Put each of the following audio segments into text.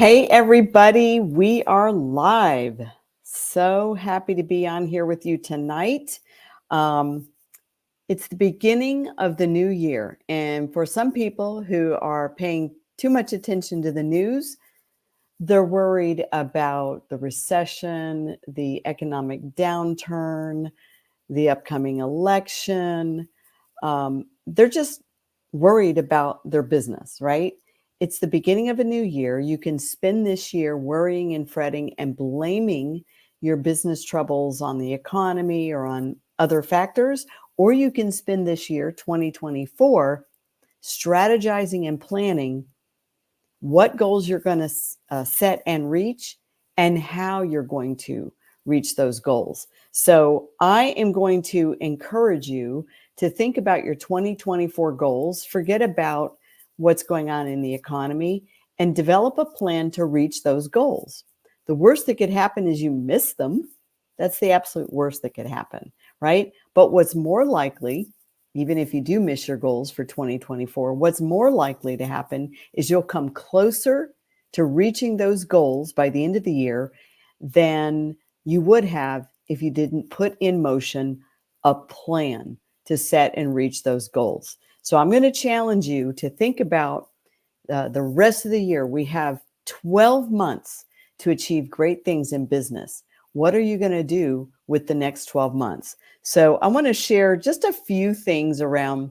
Hey, everybody, we are live. So happy to be on here with you tonight. It's the beginning of the new year. And for some people who are paying too much attention to the news, they're worried about the recession, the economic downturn, the upcoming election. They're just worried about their business, right? It's the beginning of a new year. You can spend this year worrying and fretting and blaming your business troubles on the economy or on other factors, or you can spend this year, 2024, strategizing and planning what goals you're going to set and reach and how you're going to reach those goals. So I am going to encourage you to think about your 2024 goals, forget about what's going on in the economy, and develop a plan to reach those goals. The worst that could happen is you miss them. That's the absolute worst that could happen, right? But what's more likely, even if you do miss your goals for 2024, what's more likely to happen is you'll come closer to reaching those goals by the end of the year than you would have if you didn't put in motion a plan to set and reach those goals. So I'm going to challenge you to think about the rest of the year. We have 12 months to achieve great things in business. What are you going to do with the next 12 months? So I want to share just a few things around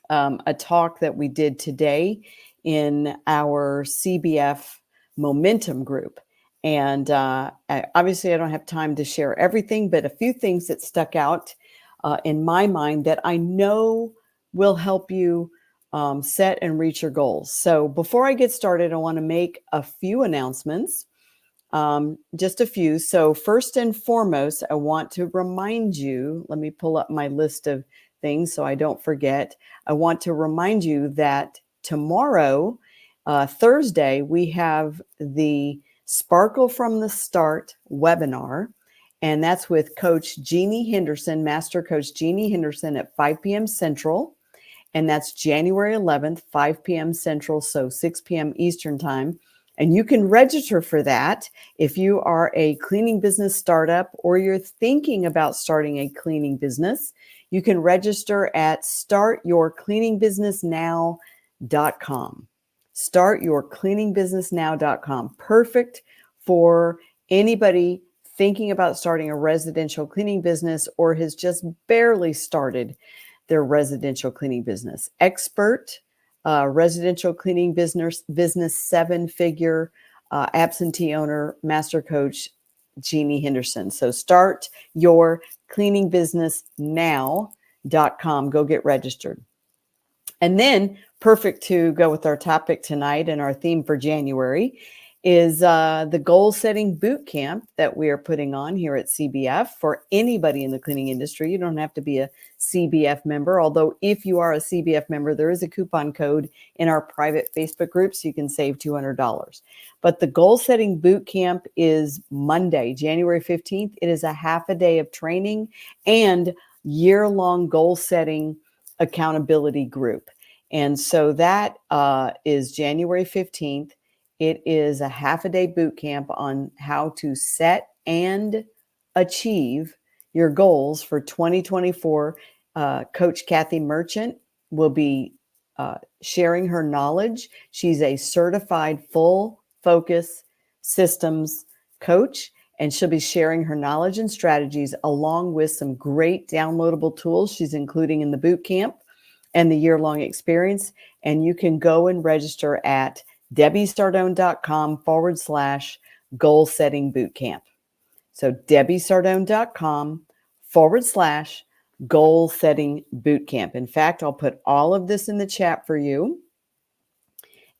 a talk that we did today in our CBF Momentum group. And obviously, I don't have time to share everything, but a few things that stuck out in my mind that I know will help you set and reach your goals. So before I get started, I want to make a few announcements. Just a few. So first and foremost, I want to remind you, let me pull up my list of things so I don't forget. I want to remind you that tomorrow, Thursday, we have the Sparkle from the Start webinar, and that's with Coach Jeannie Henderson, Master Coach Jeannie Henderson at 5 p.m. Central, and that's January 11th, 5 p.m. Central, so 6 p.m. Eastern Time. And you can register for that if you are a cleaning business startup or you're thinking about starting a cleaning business. You can register at startyourcleaningbusinessnow.com. Startyourcleaningbusinessnow.com. Perfect for anybody thinking about starting a residential cleaning business or has just barely started their residential cleaning business. Expert residential cleaning business 7-figure absentee owner, master coach, Jeannie Henderson. So start your cleaningbusinessnow.com. Go get registered. And then perfect to go with our topic tonight and our theme for January is the goal setting boot camp that we are putting on here at CBF for anybody in the cleaning industry. You don't have to be a CBF member, although if you are a CBF member, there is a coupon code in our private Facebook group so you can save $200. But the goal setting boot camp is Monday, January 15th. It is a half a day of training and year-long goal setting accountability group. And so that is January 15th. It is a half a day boot camp on how to set and achieve your goals for 2024. Coach Kathy Merchant will be sharing her knowledge. She's a certified full focus systems coach, and she'll be sharing her knowledge and strategies along with some great downloadable tools she's including in the boot camp and the year-long experience. And you can go and register at DebbieSardone.com/goal setting bootcamp. So DebbieSardone.com/goal setting bootcamp. In fact, I'll put all of this in the chat for you.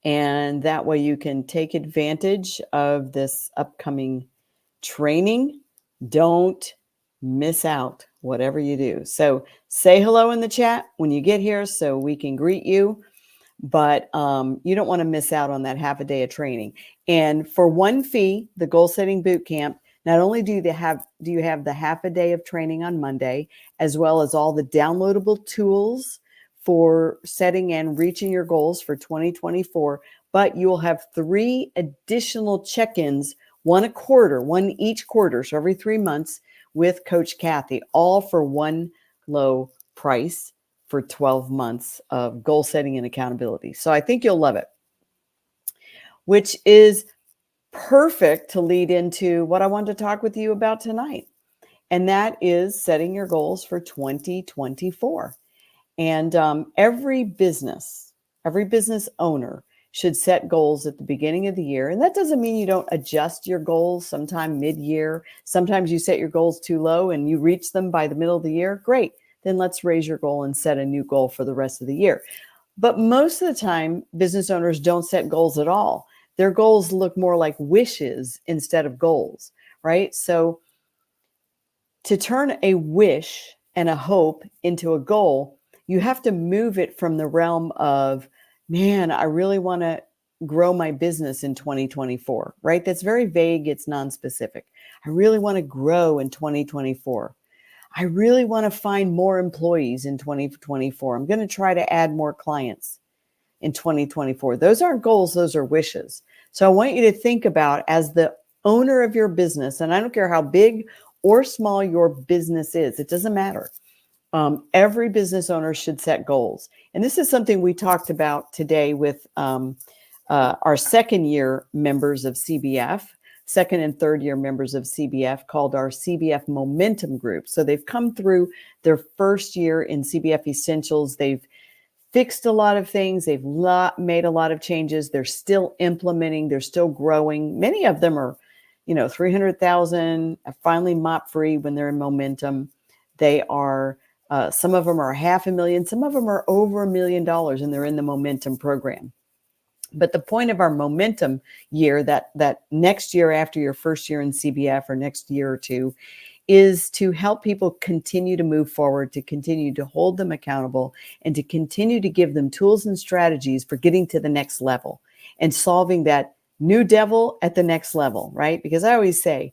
And that way you can take advantage of this upcoming training. Don't miss out, whatever you do. So say hello in the chat when you get here so we can greet you. But you don't want to miss out on that half a day of training. And for one fee, the goal setting boot camp, not only do you have the half a day of training on Monday, as well as all the downloadable tools for setting and reaching your goals for 2024, but you will have 3 additional check-ins, one a quarter, one each quarter, so every 3 months with Coach Kathy, all for one low price for 12 months of goal setting and accountability. So I think you'll love it, which is perfect to lead into what I wanted to talk with you about tonight. And that is setting your goals for 2024. And every business owner should set goals at the beginning of the year. And that doesn't mean you don't adjust your goals sometime mid-year. Sometimes you set your goals too low and you reach them by the middle of the year. Great. Then let's raise your goal and set a new goal for the rest of the year. But most of the time, business owners don't set goals at all. Their goals look more like wishes instead of goals, right? So to turn a wish and a hope into a goal, you have to move it from the realm of, man, I really want to grow my business in 2024, right? That's very vague. It's nonspecific. I really want to grow in 2024. I really want to find more employees in 2024. I'm going to try to add more clients in 2024. Those aren't goals. Those are wishes. So I want you to think about, as the owner of your business, and I don't care how big or small your business is, it doesn't matter. Every business owner should set goals. And this is something we talked about today with our second year members of CBF, second and third year members of CBF, called our CBF Momentum Group. So they've come through their first year in CBF Essentials. They've fixed a lot of things. They've made a lot of changes. They're still implementing. They're still growing. Many of them are, 300,000, finally mop free when they're in Momentum. They are, some of them are $500,000. Some of them are over $1 million, and they're in the Momentum program. But the point of our Momentum year, that next year after your first year in CBF, or next year or two, is to help people continue to move forward, to continue to hold them accountable, and to continue to give them tools and strategies for getting to the next level and solving that new devil at the next level, right? Because I always say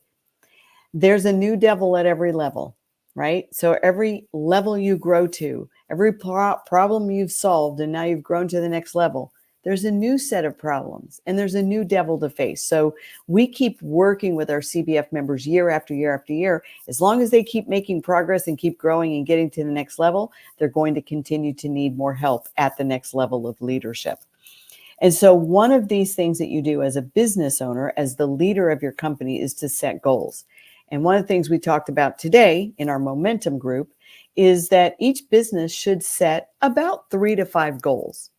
there's a new devil at every level, right? So every level you grow to, every problem you've solved, and now you've grown to the next level, there's a new set of problems and there's a new devil to face. So we keep working with our CBF members year after year after year. As long as they keep making progress and keep growing and getting to the next level, they're going to continue to need more help at the next level of leadership. And so one of these things that you do as a business owner, as the leader of your company, is to set goals. And one of the things we talked about today in our Momentum group is that each business should set about 3 to 5 goals,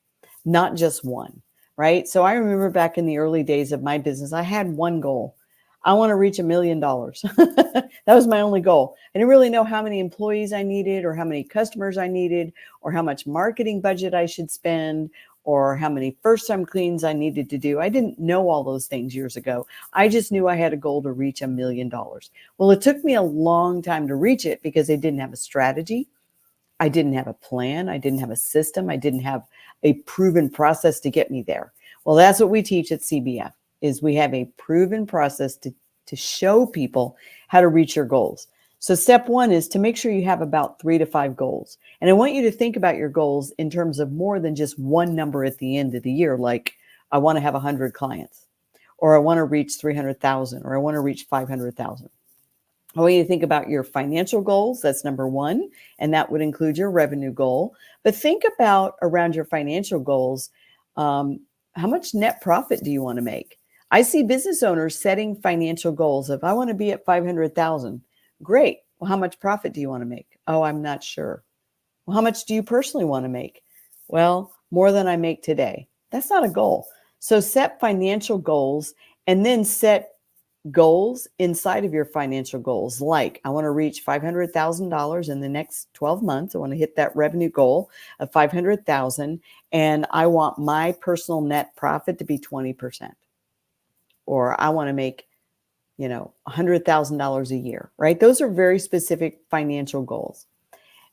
not just one, right? So I remember back in the early days of my business, I had one goal. I want to reach $1 million. That was my only goal. I didn't really know how many employees I needed, or how many customers I needed, or how much marketing budget I should spend, or how many first-time cleans I needed to do. I didn't know all those things years ago. I just knew I had a goal to reach $1 million. Well, it took me a long time to reach it because I didn't have a strategy. I didn't have a plan. I didn't have a system. I didn't have a proven process to get me there. Well, that's what we teach at CBF, is we have a proven process to show people how to reach your goals. So step one is to make sure you have about 3 to 5 goals. And I want you to think about your goals in terms of more than just one number at the end of the year, like I want to have 100 clients, or I want to reach 300,000, or I want to reach 500,000. I want you to think about your financial goals. That's number one. And that would include your revenue goal. But think about, around your financial goals, how much net profit do you want to make? I see business owners setting financial goals of, I want to be at 500,000. Great. Well, how much profit do you want to make? Oh, I'm not sure. Well, how much do you personally want to make? Well, more than I make today. That's not a goal. So set financial goals, and then set goals inside of your financial goals. Like, I want to reach $500,000 in the next 12 months. I want to hit that revenue goal of 500,000, and I want my personal net profit to be 20%. Or I want to make, $100,000 a year, right? Those are very specific financial goals.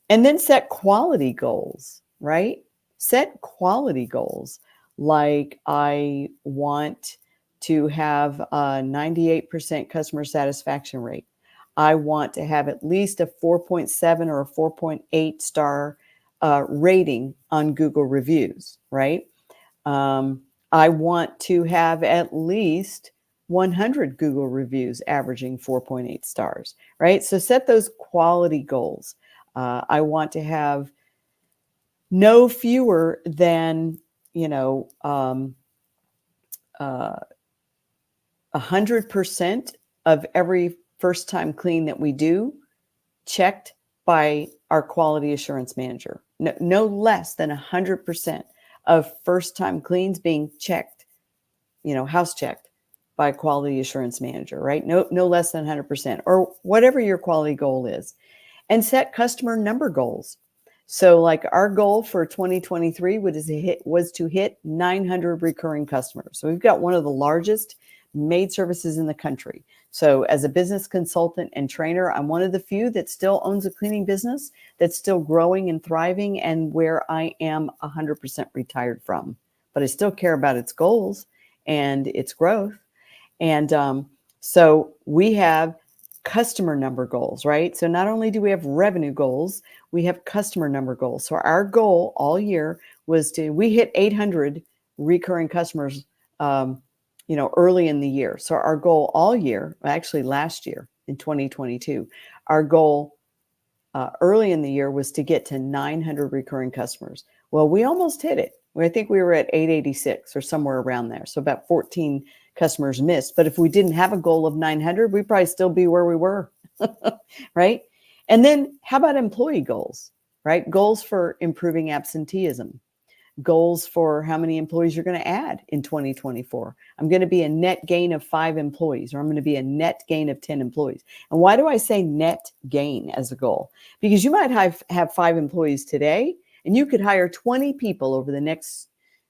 And then set quality goals, right? Set quality goals. Like, I want to have a 98% customer satisfaction rate. I want to have at least a 4.7 or a 4.8 star rating on Google reviews, right? I want to have at least 100 Google reviews averaging 4.8 stars, right? So set those quality goals. I want to have no fewer than, 100% of every first time clean that we do checked by our quality assurance manager. No less than 100% of first time cleans being checked, house checked by a quality assurance manager, right? No less than 100%, or whatever your quality goal is. And set customer number goals. So like our goal for 2023 was to hit 900 recurring customers. So we've got one of the largest maid services in the country. So as a business consultant and trainer, I'm one of the few that still owns a cleaning business that's still growing and thriving, and where I am 100% retired from. But I still care about its goals and its growth. And so we have customer number goals, right? So not only do we have revenue goals, we have customer number goals. So our goal all year was we hit 800 recurring customers, early in the year. So our goal all year, actually last year in 2022, our goal early in the year was to get to 900 recurring customers. Well, we almost hit it. I think we were at 886 or somewhere around there. So about 14 customers missed. But if we didn't have a goal of 900, we'd probably still be where we were, right? And then how about employee goals, right? Goals for improving absenteeism, goals for how many employees you're going to add in 2024. I'm going to be a net gain of 5 employees, or I'm going to be a net gain of 10 employees. And why do I say net gain as a goal? Because you might have 5 employees today, and you could hire 20 people over the next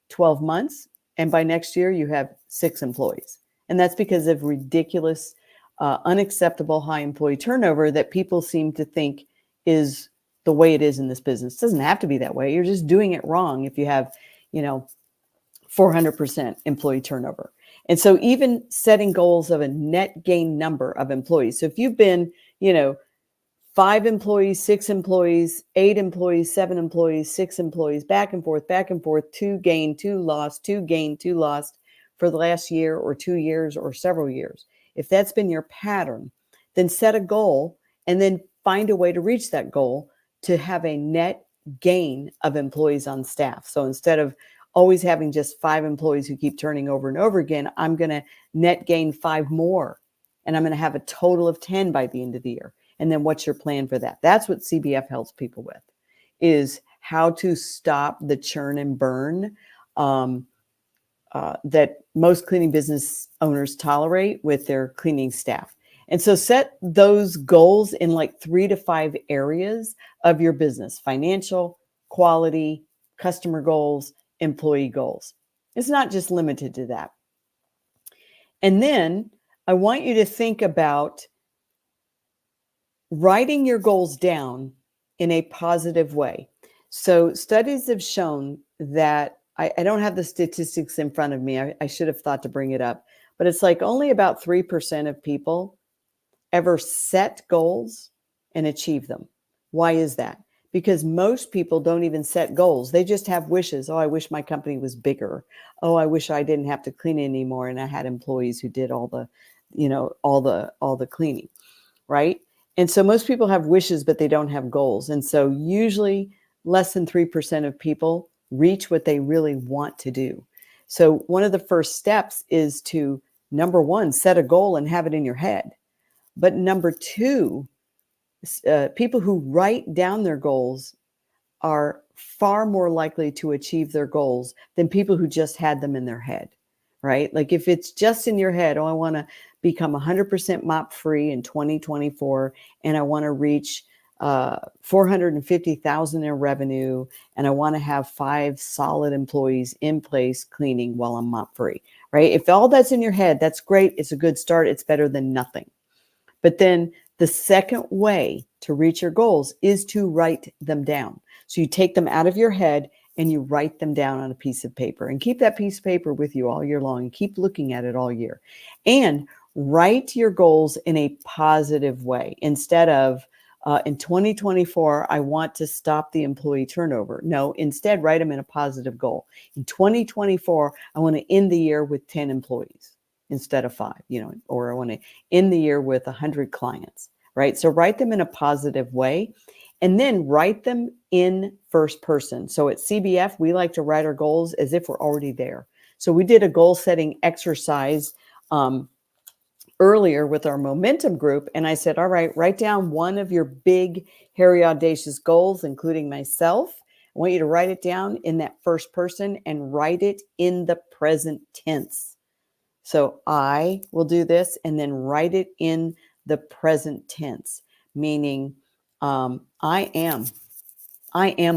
12 months. And by next year, you have 6 employees. And that's because of ridiculous, unacceptable high employee turnover that people seem to think is the way it is in this business. It doesn't have to be that way. You're just doing it wrong if you have, 400% employee turnover. And so even setting goals of a net gain number of employees. So if you've been, 5 employees, 6 employees, 8 employees, 7 employees, 6 employees, back and forth, 2 gain, 2 lost, 2 gain, 2 lost for the last year or 2 years or several years. If that's been your pattern, then set a goal and then find a way to reach that goal to have a net gain of employees on staff. So instead of always having just 5 employees who keep turning over and over again, I'm going to net gain 5 more, and I'm going to have a total of 10 by the end of the year. And then what's your plan for that? That's what CBF helps people with, is how to stop the churn and burn that most cleaning business owners tolerate with their cleaning staff. And so set those goals in like 3 to 5 areas of your business: financial, quality, customer goals, employee goals. It's not just limited to that. And then I want you to think about writing your goals down in a positive way. So studies have shown that, I don't have the statistics in front of me. I should have thought to bring it up, but it's like only about 3% of people ever set goals and achieve them. Why is that? Because most people don't even set goals. They just have wishes. Oh, I wish my company was bigger. Oh, I wish I didn't have to clean anymore and I had employees who did all the cleaning, right? And so most people have wishes, but they don't have goals. And so usually less than 3% of people reach what they really want to do. So one of the first steps is to, number 1, set a goal and have it in your head. But number 2, people who write down their goals are far more likely to achieve their goals than people who just had them in their head, right? Like if it's just in your head, oh, I want to become 100% mop free in 2024, and I want to reach 450,000 in revenue, and I want to have 5 solid employees in place cleaning while I'm mop free, right? If all that's in your head, that's great. It's a good start. It's better than nothing. But then the second way to reach your goals is to write them down. So you take them out of your head and you write them down on a piece of paper, and keep that piece of paper with you all year long and keep looking at it all year. And write your goals in a positive way instead of, in 2024, I want to stop the employee turnover. No, instead, write them in a positive goal. In 2024, I want to end the year with 10 employees instead of 5, or I want to end the year with 100 clients, right? So write them in a positive way, and then write them in first person. So at CBF, we like to write our goals as if we're already there. So we did a goal setting exercise earlier with our momentum group. And I said, all right, write down one of your big, hairy, audacious goals, including myself. I want you to write it down in that first person and write it in the present tense. So I will do this and then write it in the present tense, meaning I am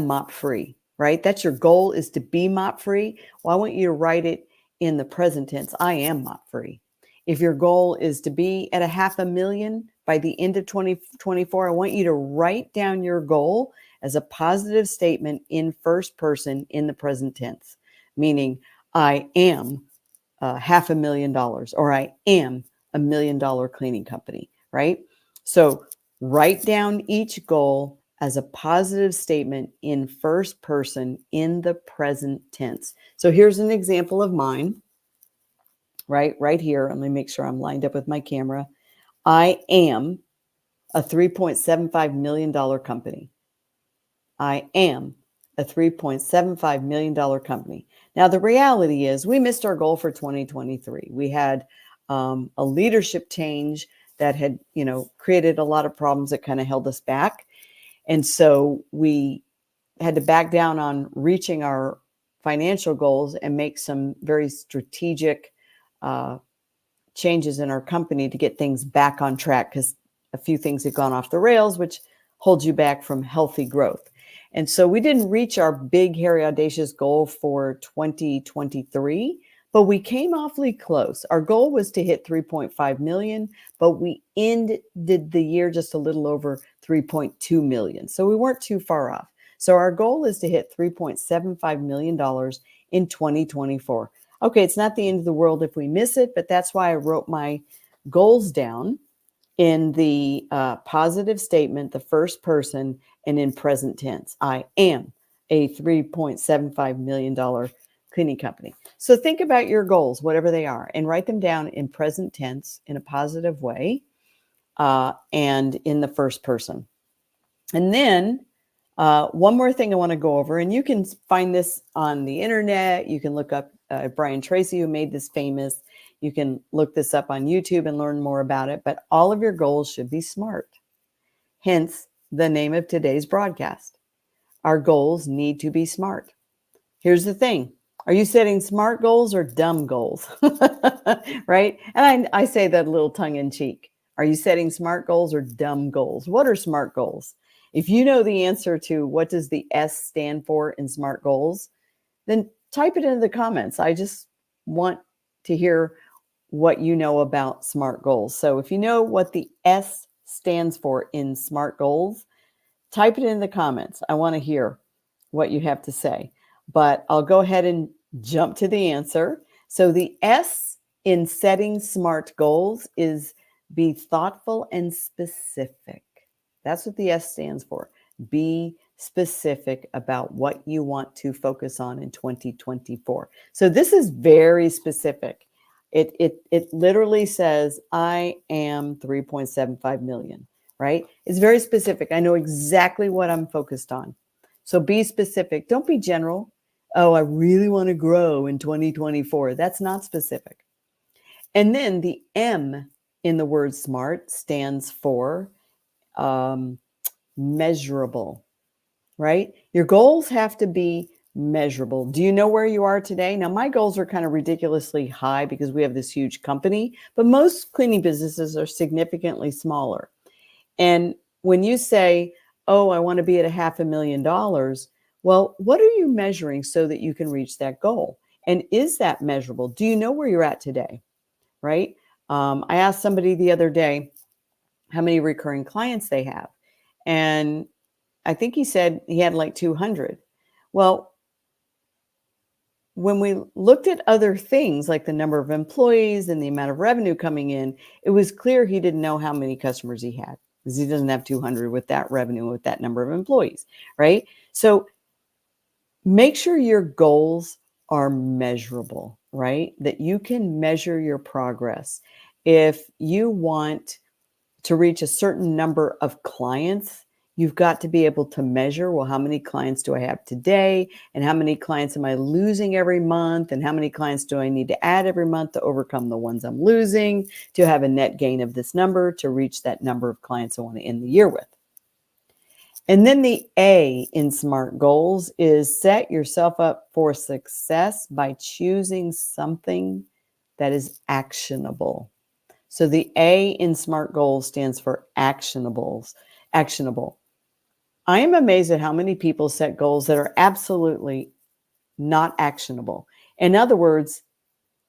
mop free, right? That's your goal, is to be mop free. Well, I want you to write it in the present tense. I am mop free. If your goal is to be at 500,000 by the end of 2024, I want you to write down your goal as a positive statement in first person in the present tense, meaning I am $500,000, or I am $1 million cleaning company, right? So write down each goal as a positive statement in first person in the present tense. So here's an example of mine, right here. Let me make sure I'm lined up with my camera. I am a $3.75 million company. I am a $3.75 million company. Now, the reality is we missed our goal for 2023. We had a leadership change that had, created a lot of problems that kind of held us back. And so we had to back down on reaching our financial goals and make some very strategic changes in our company to get things back on track, because a few things had gone off the rails, which holds you back from healthy growth. And so we didn't reach our big, hairy, audacious goal for 2023, but we came awfully close. Our goal was to hit 3.5 million, but we ended the year just a little over 3.2 million. So we weren't too far off. So our goal is to hit $3.75 million in 2024. Okay, it's not the end of the world if we miss it, but that's why I wrote my goals down in the positive statement, the first person, and in present tense. I am a $3.75 million cleaning company. So think about your goals, whatever they are, and write them down in present tense in a positive way and in the first person. And then one more thing I want to go over, and you can find this on the internet. You can look up Brian Tracy, who made this famous. You can look this up on YouTube and learn more about it. But all of your goals should be SMART. Hence the name of today's broadcast. Our goals need to be SMART. Here's the thing. Are you setting SMART goals or dumb goals? Right? And I say that a little tongue in cheek. Are you setting SMART goals or dumb goals? What are SMART goals? If you know the answer to what does the S stand for in SMART goals, then type it into the comments. I just want to hear what you know about SMART goals. So if you know what the S stands for in SMART goals, type it in the comments. I want to hear what you have to say. But I'll go ahead and jump to the answer. So the S in setting SMART goals is be thoughtful and specific. That's what the S stands for. Be specific about what you want to focus on in 2024. So this is very specific. It literally says, I am 3.75 million, right? It's very specific. I know exactly what I'm focused on. So be specific. Don't be general. Oh, I really want to grow in 2024. That's not specific. And then the M in the word SMART stands for measurable, right? Your goals have to be measurable. Do you know where you are today? Now, my goals are kind of ridiculously high because we have this huge company, but most cleaning businesses are significantly smaller. And when you say, oh, I want to be at $500,000, well, what are you measuring so that you can reach that goal? And is that measurable? Do you know where you're at today, right? I asked somebody the other day how many recurring clients they have. And I think he said he had like 200. Well, when we looked at other things like the number of employees and the amount of revenue coming in, it was clear he didn't know how many customers he had, because he doesn't have 200 with that revenue, with that number of employees, right? So make sure your goals are measurable, right? That you can measure your progress. If you want to reach a certain number of clients, you've got to be able to measure, well, how many clients do I have today? And how many clients am I losing every month? And how many clients do I need to add every month to overcome the ones I'm losing, to have a net gain of this number, to reach that number of clients I want to end the year with? And then the A in SMART goals is set yourself up for success by choosing something that is actionable. So the A in SMART goals stands for actionables, actionable. I am amazed at how many people set goals that are absolutely not actionable. In other words,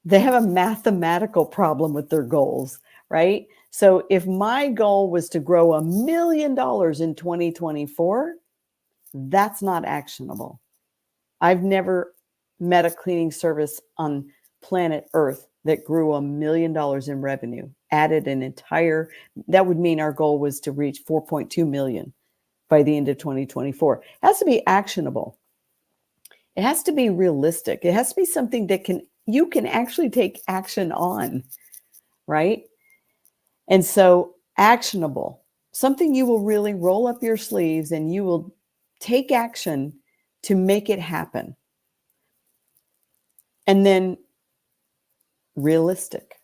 they have a mathematical problem with their goals, right? So if my goal was to grow $1 million in 2024, that's not actionable. I've never met a cleaning service on planet Earth that grew $1 million in revenue, added an entire, that would mean our goal was to reach 4.2 million by the end of 2024. It has to be actionable. It has to be realistic. It has to be something that you can actually take action on, right? And so actionable, something you will really roll up your sleeves and you will take action to make it happen. And then realistic,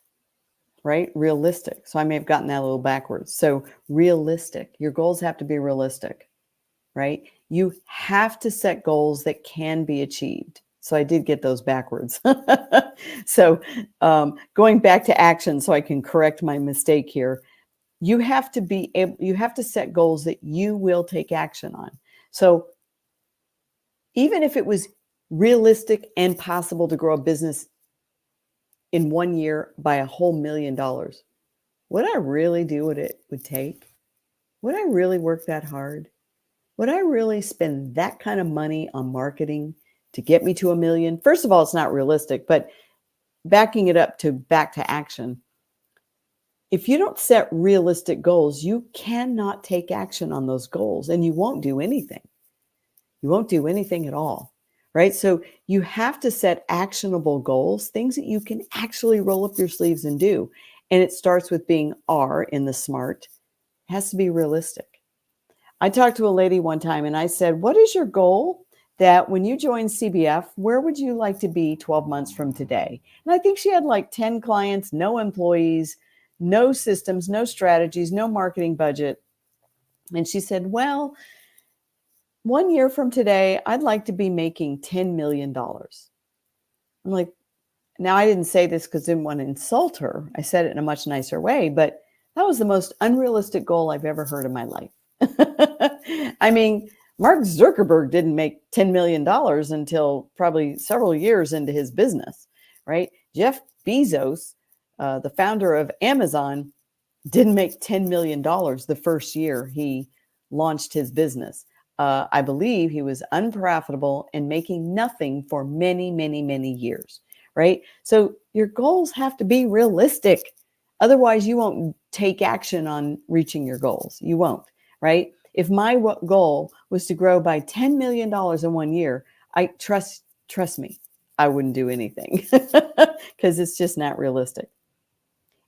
right? Realistic. So I may have gotten that a little backwards. So realistic, your goals have to be realistic, right? You have to set goals that can be achieved. So I did get those backwards. So going back to action so I can correct my mistake here, you have to set goals that you will take action on. So even if it was realistic and possible to grow a business in 1 year by a whole $1 million, would I really do what it would take? Would I really work that hard? Would I really spend that kind of money on marketing to get me to $1 million? First of all, it's not realistic, but backing it up to back to action. If you don't set realistic goals, you cannot take action on those goals and you won't do anything. You won't do anything at all, right? So you have to set actionable goals, things that you can actually roll up your sleeves and do. And it starts with being R in the SMART. It has to be realistic. I talked to a lady one time and I said, what is your goal that when you join CBF, where would you like to be 12 months from today? And I think she had like 10 clients, no employees, no systems, no strategies, no marketing budget. And she said, well, 1 year from today, I'd like to be making $10 million. I'm like, now I didn't say this because I didn't want to insult her. I said it in a much nicer way, but that was the most unrealistic goal I've ever heard in my life. I mean, Mark Zuckerberg didn't make $10 million until probably several years into his business, right? Jeff Bezos, the founder of Amazon, didn't make $10 million the first year he launched his business. I believe he was unprofitable and making nothing for many, many, many years, right? So your goals have to be realistic. Otherwise, you won't take action on reaching your goals. You won't, right? If my goal was to grow by $10 million in 1 year, I trust me, I wouldn't do anything because it's just not realistic.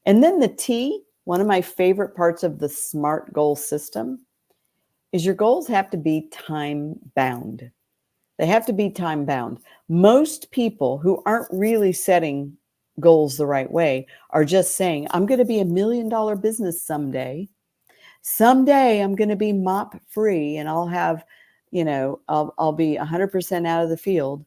And then the T, one of my favorite parts of the SMART goal system, is your goals have to be time bound. They have to be time bound. Most people who aren't really setting goals the right way are just saying, I'm going to be $1 million business someday. Someday I'm going to be mop free and I'll have, I'll be 100% out of the field,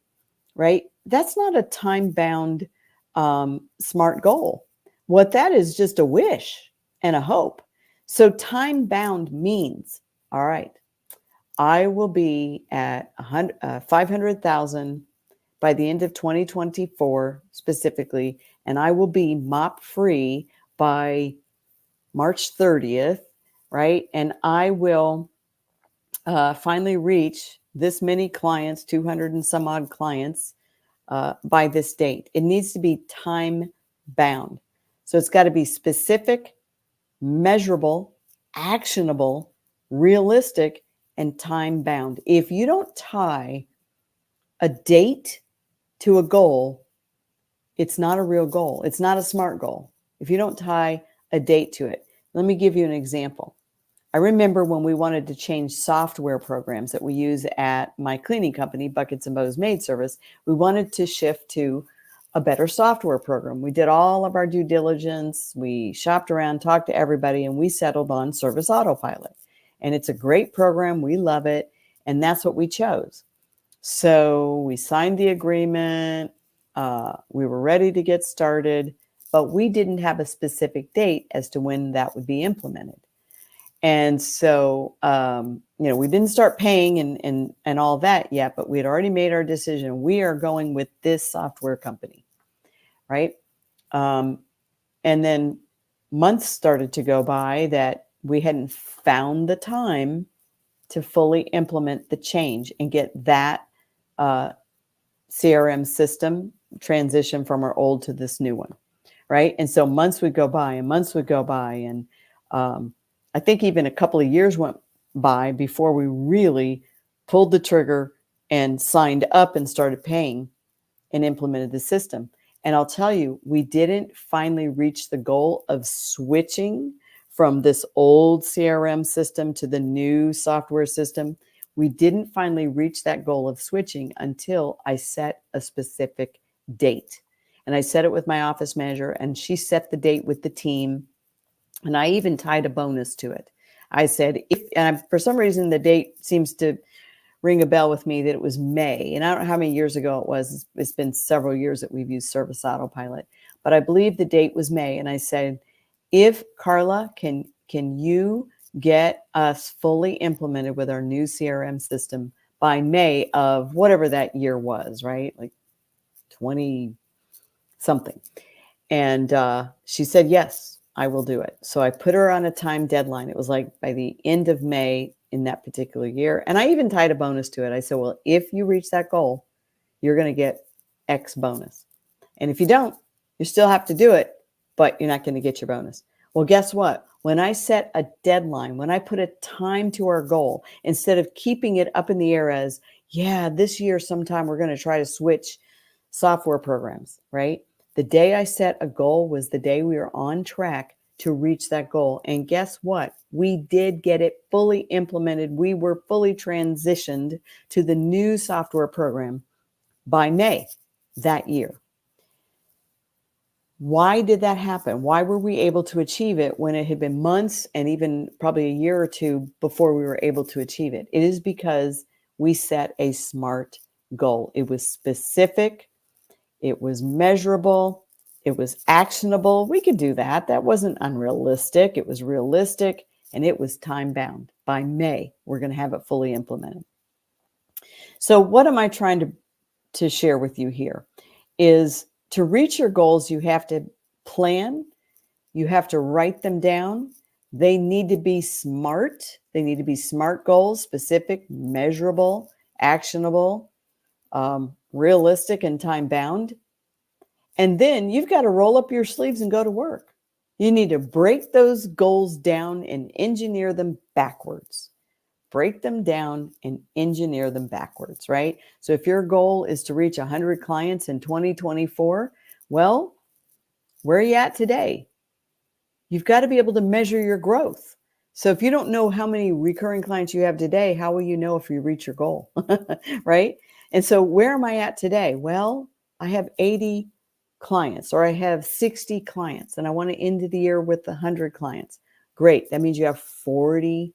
right? That's not a time bound SMART goal. What that is just a wish and a hope. So time bound means, all right, I will be at 500,000 by the end of 2024 specifically, and I will be mop free by March 30th, right? And I will finally reach this many clients, 200 and some odd clients by this date. It needs to be time bound. So it's got to be specific, measurable, actionable, realistic, and time bound. If you don't tie a date to a goal, it's not a real goal. It's not a SMART goal. If you don't tie a date to it, let me give you an example. I remember when we wanted to change software programs that we use at my cleaning company, Buckets and Bows Maid Service, we wanted to shift to a better software program. We did all of our due diligence. We shopped around, talked to everybody, and we settled on Service Autopilot. And it's a great program. We love it. And that's what we chose. So we signed the agreement. We were ready to get started, but we didn't have a specific date as to when that would be implemented. And so, we didn't start paying and all that yet, but we had already made our decision. We are going with this software company, right? And then months started to go by that we hadn't found the time to fully implement the change and get that CRM system transition from our old to this new one, right? And so months would go by and months would go by, and I think even a couple of years went by before we really pulled the trigger and signed up and started paying and implemented the system. And I'll tell you, we didn't finally reach the goal of switching from this old CRM system to the new software system. We didn't finally reach that goal of switching until I set a specific date. And I set it with my office manager, and she set the date with the team. And I even tied a bonus to it. I said, for some reason, the date seems to ring a bell with me that it was May. And I don't know how many years ago it was. It's been several years that we've used Service Autopilot. But I believe the date was May. And I said, if Carla, can you get us fully implemented with our new CRM system by May of whatever that year was, right? Like 20 something. And she said, yes, I will do it. So I put her on a time deadline. It was like by the end of May in that particular year. And I even tied a bonus to it. I said, well, if you reach that goal, you're going to get X bonus. And if you don't, you still have to do it, but you're not going to get your bonus. Well, guess what? When I set a deadline, when I put a time to our goal, instead of keeping it up in the air as, yeah, this year sometime we're going to try to switch software programs, right? The day I set a goal was the day we were on track to reach that goal. And guess what? We did get it fully implemented. We were fully transitioned to the new software program by May that year. Why did that happen? Why were we able to achieve it when it had been months and even probably a year or two before we were able to achieve it? It is because we set a SMART goal. It was specific. It was measurable. It was actionable. We could do that. That wasn't unrealistic. It was realistic, and it was time bound. By May, we're going to have it fully implemented. So what am I trying to share with you here is to reach your goals, you have to plan. You have to write them down. They need to be SMART. They need to be SMART goals, specific, measurable, actionable, realistic, and time bound. And then you've got to roll up your sleeves and go to work. You need to break those goals down and engineer them backwards. Break them down and engineer them backwards, right? So if your goal is to reach 100 clients in 2024, well, where are you at today? You've got to be able to measure your growth. So if you don't know how many recurring clients you have today, how will you know if you reach your goal, right? And so where am I at today? Well, I have 80 clients, or I have 60 clients, and I want to end the year with 100 clients. Great. That means you have 40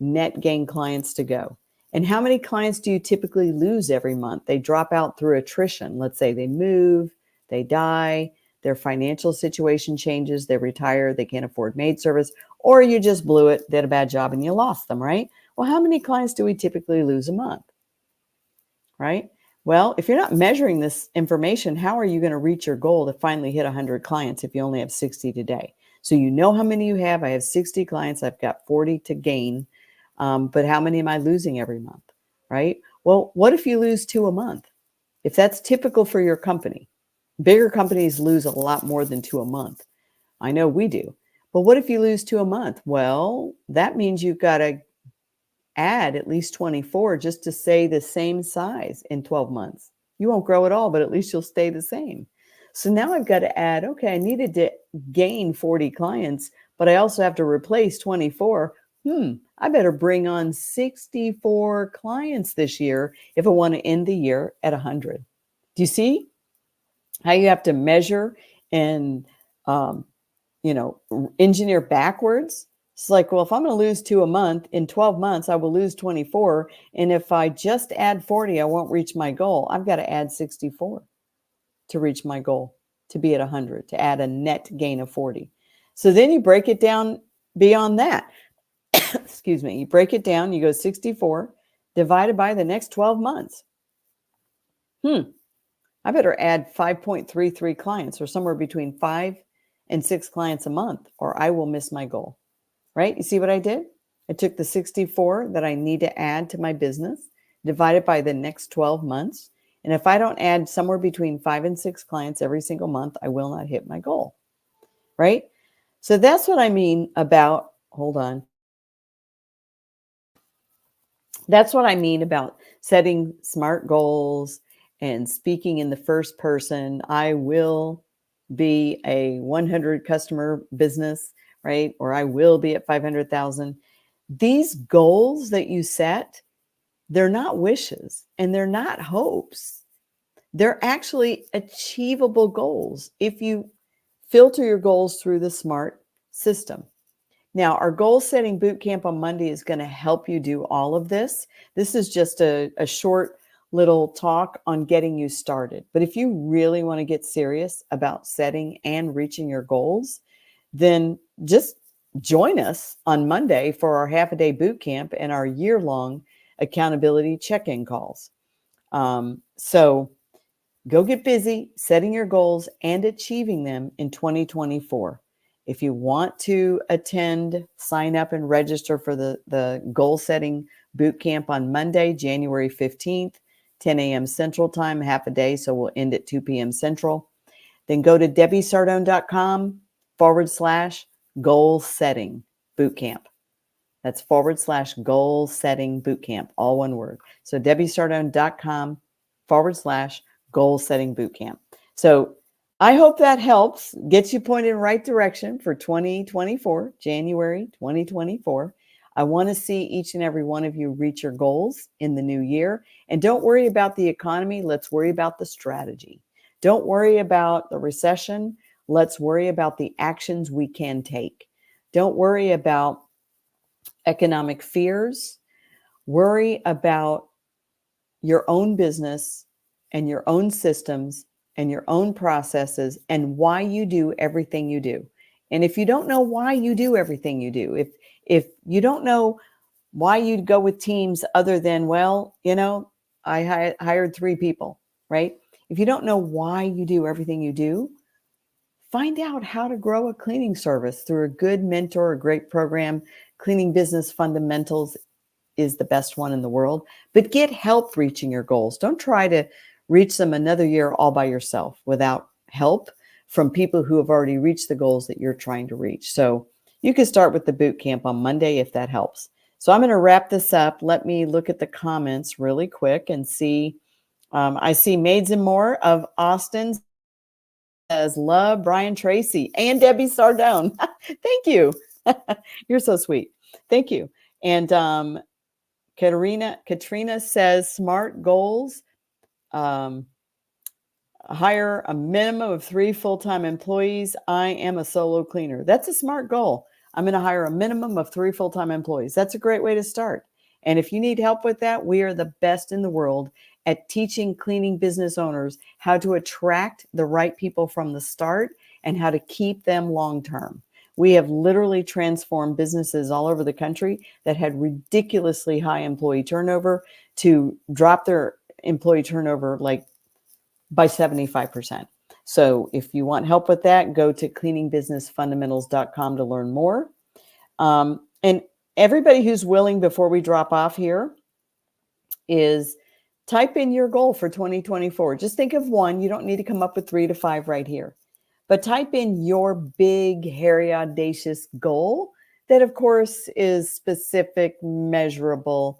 net gain clients to go. And how many clients do you typically lose every month? They drop out through attrition. Let's say they move, they die, their financial situation changes, they retire, they can't afford maid service, or you just blew it, did a bad job, and you lost them, right? Well, how many clients do we typically lose a month, right? Well, if you're not measuring this information, how are you going to reach your goal to finally hit 100 clients if you only have 60 today? So you know how many you have. I have 60 clients. I've got 40 to gain. But how many am I losing every month, right? Well, what if you lose 2 a month? If that's typical for your company, bigger companies lose a lot more than 2 a month. I know we do. But what if you lose 2 a month? Well, that means you've got to add at least 24 just to stay the same size in 12 months. You won't grow at all, but at least you'll stay the same. So now I've got to add, okay, I needed to gain 40 clients, but I also have to replace 24. I better bring on 64 clients this year if I want to end the year at 100. Do you see how you have to measure and, engineer backwards? It's like, well, if I'm going to lose 2 a month, in 12 months, I will lose 24. And if I just add 40, I won't reach my goal. I've got to add 64 to reach my goal, to be at 100, to add a net gain of 40. So then you break it down beyond that. Excuse me. You break it down, you go 64 divided by the next 12 months. I better add 5.33 clients, or somewhere between 5 and 6 clients a month, or I will miss my goal. Right? You see what I did? I took the 64 that I need to add to my business, divided by the next 12 months. And if I don't add somewhere between 5 and 6 clients every single month, I will not hit my goal. Right? So that's what I mean about, hold on. That's what I mean about setting SMART goals and speaking in the first person. I will be a 100 customer business, right? Or I will be at 500,000. These goals that you set, they're not wishes and they're not hopes. They're actually achievable goals if you filter your goals through the SMART system. Now, our goal setting boot camp on Monday is going to help you do all of this. This is just a short little talk on getting you started. But if you really want to get serious about setting and reaching your goals, then just join us on Monday for our half-a-day boot camp and our year-long accountability check-in calls. So go get busy setting your goals and achieving them in 2024. If you want to attend, sign up and register for the goal setting boot camp on Monday, January 15th, 10 a.m. Central Time, half a day. So we'll end at 2 p.m. Central. Then go to DebbieSardone.com/goal setting boot camp. That's /goal setting boot camp, all one word. So DebbieSardone.com/goal setting boot camp. So I hope that helps, gets you pointed in the right direction for 2024, January 2024. I want to see each and every one of you reach your goals in the new year. And don't worry about the economy. Let's worry about the strategy. Don't worry about the recession. Let's worry about the actions we can take. Don't worry about economic fears. Worry about your own business and your own systems and your own processes and why you do everything you do. And if you don't know why you do everything you do, if you don't know why you'd go with teams other than, well, I hired 3 people, right? If you don't know why you do everything you do, find out how to grow a cleaning service through a good mentor, a great program. Cleaning Business Fundamentals is the best one in the world, but get help reaching your goals. Don't try to reach them another year all by yourself without help from people who have already reached the goals that you're trying to reach. So you can start with the boot camp on Monday if that helps. So I'm going to wrap this up. Let me look at the comments really quick and see. I see Maids and More of Austin says, love Brian Tracy and Debbie Sardone. Thank you. You're so sweet. Thank you. And Katrina says, SMART goals. Hire a minimum of 3 full-time employees. I am a solo cleaner. That's a SMART goal. I'm going to hire a minimum of 3 full-time employees. That's a great way to start. And if you need help with that, we are the best in the world at teaching cleaning business owners how to attract the right people from the start and how to keep them long-term. We have literally transformed businesses all over the country that had ridiculously high employee turnover to drop their employee turnover like by 75%. So if you want help with that, go to cleaningbusinessfundamentals.com to learn more. And everybody who's willing, before we drop off here, is type in your goal for 2024. Just think of one. You don't need to come up with 3 to 5 right here. but type in your big, hairy, audacious goal that, of course, is specific, measurable,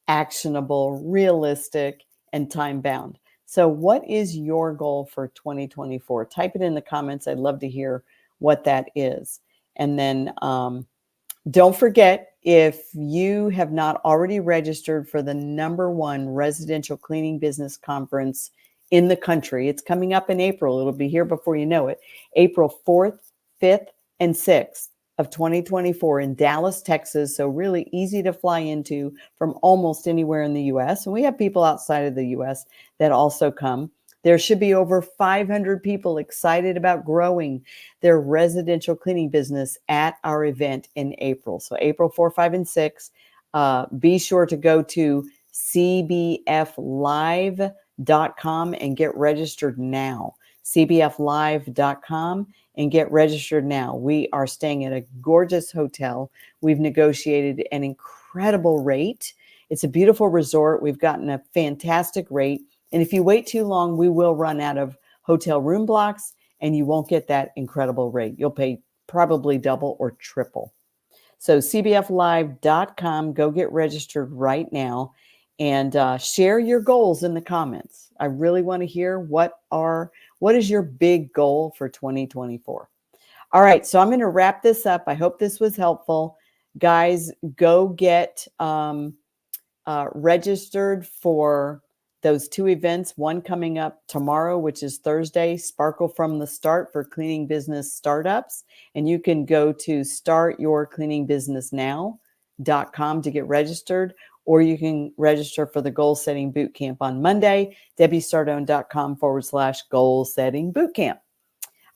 actionable, realistic, and time bound. So, what is your goal for 2024? Type it in the comments. I'd love to hear what that is. And then don't forget, if you have not already registered for the #1 residential cleaning business conference in the country, it's coming up in April. It'll be here before you know it. April 4th, 5th, and 6th of 2024 in Dallas, Texas. So really easy to fly into from almost anywhere in the US. And we have people outside of the US that also come. There should be over 500 people excited about growing their residential cleaning business at our event in April. So April 4, 5, and 6. Be sure to go to cbflive.com and get registered now. cbflive.com and get registered now. We are staying at a gorgeous hotel. We've negotiated an incredible rate. It's a beautiful resort. We've gotten a fantastic rate. And if you wait too long, we will run out of hotel room blocks and you won't get that incredible rate. You'll pay probably double or triple. So cbflive.com, go get registered right now and share your goals in the comments. I really want to hear what is your big goal for 2024. All right, so I'm going to wrap this up. I hope this was helpful. Guys, go get registered for those 2 events, one coming up tomorrow, which is Thursday, Sparkle from the Start for cleaning business startups. And you can go to startyourcleaningbusinessnow.com to get registered, or you can register for the Goal Setting Bootcamp on Monday, debbiesardone.com/goal setting bootcamp.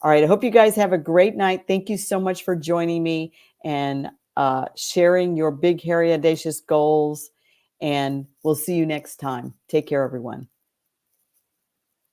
All right, I hope you guys have a great night. Thank you so much for joining me and sharing your big, hairy, audacious goals. And we'll see you next time. Take care, everyone.